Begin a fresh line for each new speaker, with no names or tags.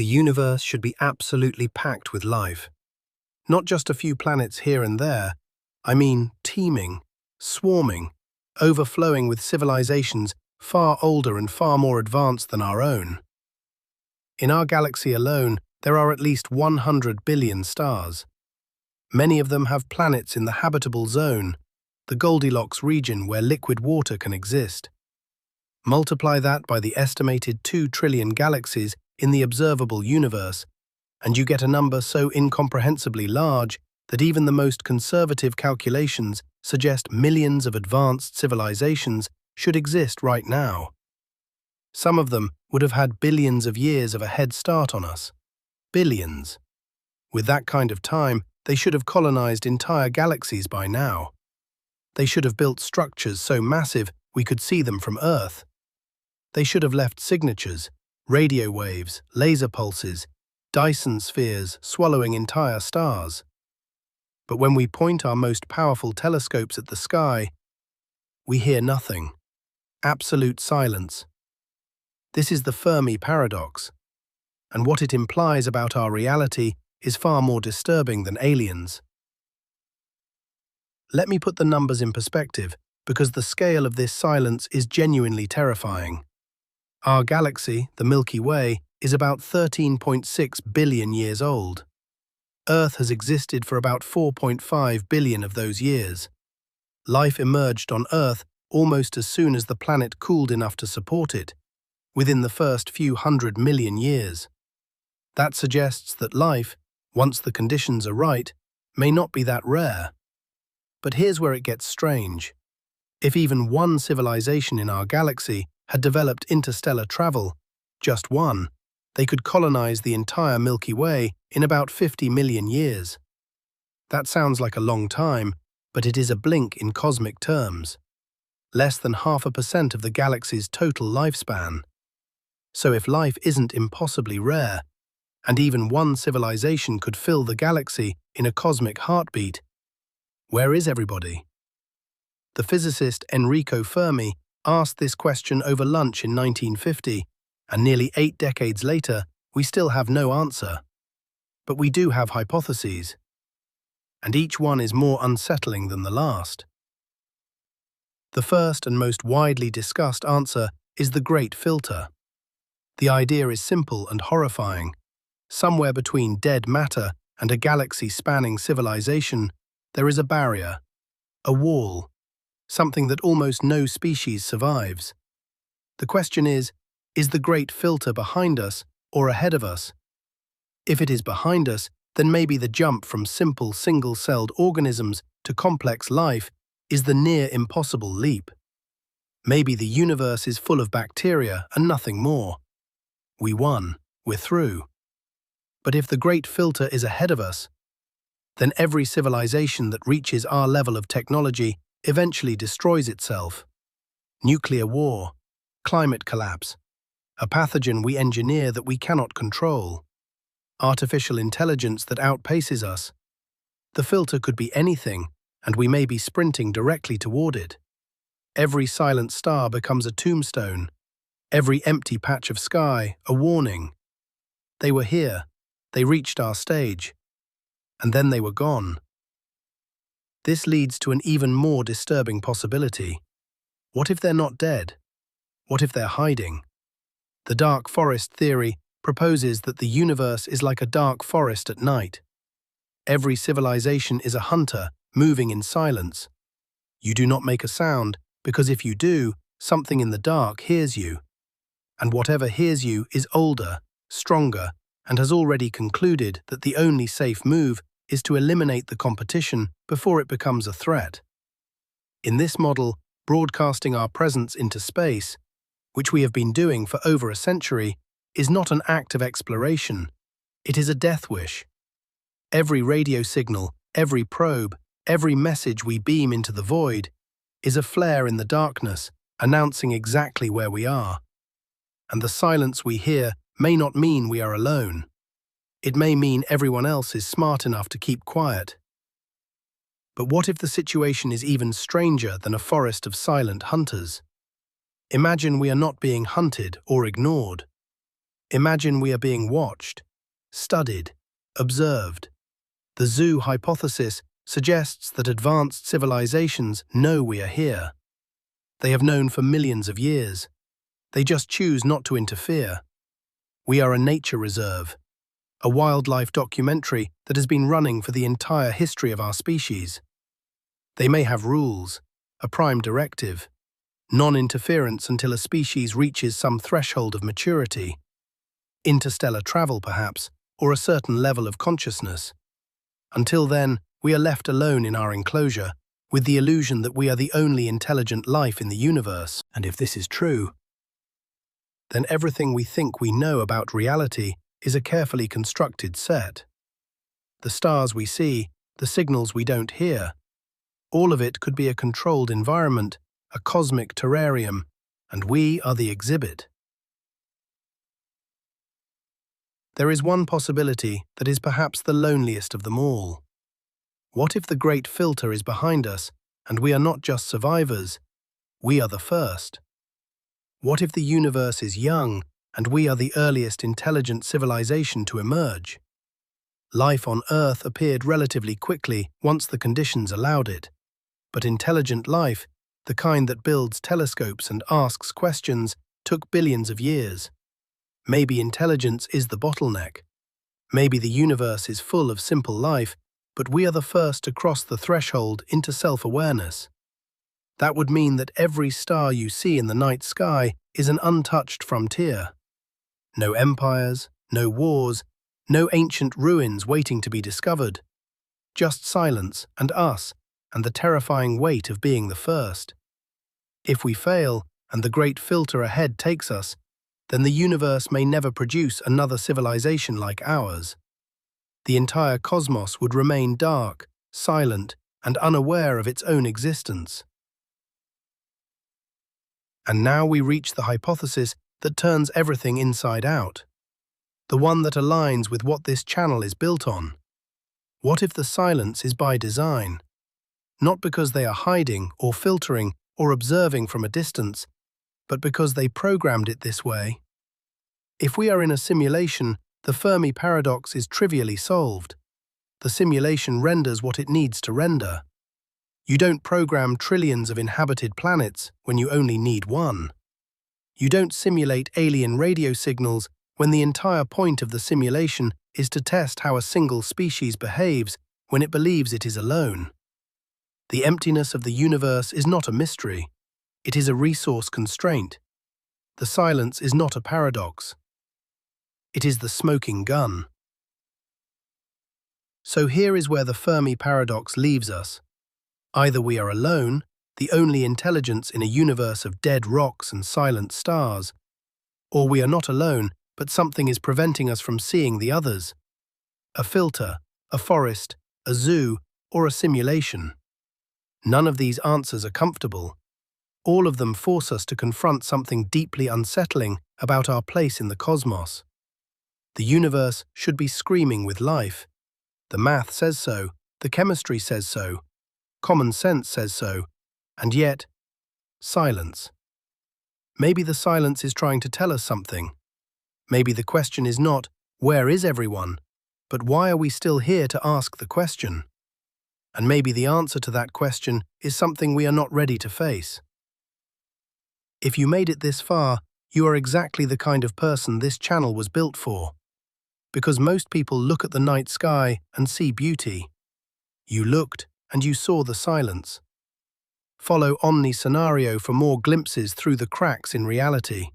The universe should be absolutely packed with life. Not just a few planets here and there, I mean teeming, swarming, overflowing with civilizations far older and far more advanced than our own. In our galaxy alone, there are at least 100 billion stars. Many of them have planets in the habitable zone, the Goldilocks region where liquid water can exist. Multiply that by the estimated 2 trillion galaxies in the observable universe, and you get a number so incomprehensibly large that even the most conservative calculations suggest millions of advanced civilizations should exist right now. Some of them would have had billions of years of a head start on us. Billions. With that kind of time, they should have colonized entire galaxies by now. They should have built structures so massive we could see them from Earth. They should have left signatures, radio waves, laser pulses, Dyson spheres swallowing entire stars. But when we point our most powerful telescopes at the sky, we hear nothing. Absolute silence. This is the Fermi paradox, and what it implies about our reality is far more disturbing than aliens. Let me put the numbers in perspective, because the scale of this silence is genuinely terrifying. Our galaxy, the Milky Way, is about 13.6 billion years old. Earth has existed for about 4.5 billion of those years. Life emerged on Earth almost as soon as the planet cooled enough to support it, within the first few 100 million years. That suggests that life, once the conditions are right, may not be that rare. But here's where it gets strange. If even one civilization in our galaxy had developed interstellar travel, just one, they could colonize the entire Milky Way in about 50 million years. That sounds like a long time, but it is a blink in cosmic terms. Less than 0.5% of the galaxy's total lifespan. So if life isn't impossibly rare, and even one civilization could fill the galaxy in a cosmic heartbeat, where is everybody? The physicist Enrico Fermi asked this question over lunch in 1950, and nearly 8 decades later, we still have no answer. But we do have hypotheses, and each one is more unsettling than the last. The first and most widely discussed answer is the Great Filter. The idea is simple and horrifying. Somewhere between dead matter and a galaxy-spanning civilization, there is a barrier, a wall, something that almost no species survives. The question is the Great Filter behind us or ahead of us? If it is behind us, then maybe the jump from simple single-celled organisms to complex life is the near-impossible leap. Maybe the universe is full of bacteria and nothing more. We won. We're through. But if the Great Filter is ahead of us, then every civilization that reaches our level of technology eventually destroys itself. Nuclear war, climate collapse, a pathogen we engineer that we cannot control, artificial intelligence that outpaces us. The filter could be anything, and we may be sprinting directly toward it. Every silent star becomes a tombstone, every empty patch of sky a warning. They were here, they reached our stage, and then they were gone. This leads to an even more disturbing possibility. What if they're not dead? What if they're hiding? The dark forest theory proposes that the universe is like a dark forest at night. Every civilization is a hunter, moving in silence. You do not make a sound, because if you do, something in the dark hears you. And whatever hears you is older, stronger, and has already concluded that the only safe move is to eliminate the competition before it becomes a threat. In this model, broadcasting our presence into space, which we have been doing for over a century, is not an act of exploration. It is a death wish. Every radio signal, every probe, every message we beam into the void is a flare in the darkness, announcing exactly where we are. And the silence we hear may not mean we are alone. It may mean everyone else is smart enough to keep quiet. But what if the situation is even stranger than a forest of silent hunters? Imagine we are not being hunted or ignored. Imagine we are being watched, studied, observed. The zoo hypothesis suggests that advanced civilizations know we are here. They have known for millions of years. They just choose not to interfere. We are a nature reserve, a wildlife documentary that has been running for the entire history of our species. They may have rules, a prime directive, non-interference until a species reaches some threshold of maturity, interstellar travel perhaps, or a certain level of consciousness. Until then, we are left alone in our enclosure, with the illusion that we are the only intelligent life in the universe. And if this is true, then everything we think we know about reality is a carefully constructed set. The stars we see, the signals we don't hear, all of it could be a controlled environment, a cosmic terrarium, and we are the exhibit. There is one possibility that is perhaps the loneliest of them all. What if the great filter is behind us, and we are not just survivors, we are the first? What if the universe is young, and we are the earliest intelligent civilization to emerge? Life on Earth appeared relatively quickly once the conditions allowed it. But intelligent life, the kind that builds telescopes and asks questions, took billions of years. Maybe intelligence is the bottleneck. Maybe the universe is full of simple life, but we are the first to cross the threshold into self-awareness. That would mean that every star you see in the night sky is an untouched frontier. No empires, no wars, no ancient ruins waiting to be discovered. Just silence and us, and the terrifying weight of being the first. If we fail, and the great filter ahead takes us, then the universe may never produce another civilization like ours. The entire cosmos would remain dark, silent, and unaware of its own existence. And now we reach the hypothesis that turns everything inside out. The one that aligns with what this channel is built on. What if the silence is by design? Not because they are hiding or filtering or observing from a distance, but because they programmed it this way. If we are in a simulation, the Fermi paradox is trivially solved. The simulation renders what it needs to render. You don't program trillions of inhabited planets when you only need one. You don't simulate alien radio signals when the entire point of the simulation is to test how a single species behaves when it believes it is alone. The emptiness of the universe is not a mystery. It is a resource constraint. The silence is not a paradox. It is the smoking gun. So here is where the Fermi paradox leaves us. Either we are alone, the only intelligence in a universe of dead rocks and silent stars, or we are not alone, but something is preventing us from seeing the others. A filter, a forest, a zoo, or a simulation. None of these answers are comfortable. All of them force us to confront something deeply unsettling about our place in the cosmos. The universe should be screaming with life. The math says so, the chemistry says so, common sense says so, and yet, silence. Maybe the silence is trying to tell us something. Maybe the question is not, where is everyone, but why are we still here to ask the question? And maybe the answer to that question is something we are not ready to face. If you made it this far, you are exactly the kind of person this channel was built for. Because most people look at the night sky and see beauty. You looked and you saw the silence. Follow Omni Scenario for more glimpses through the cracks in reality.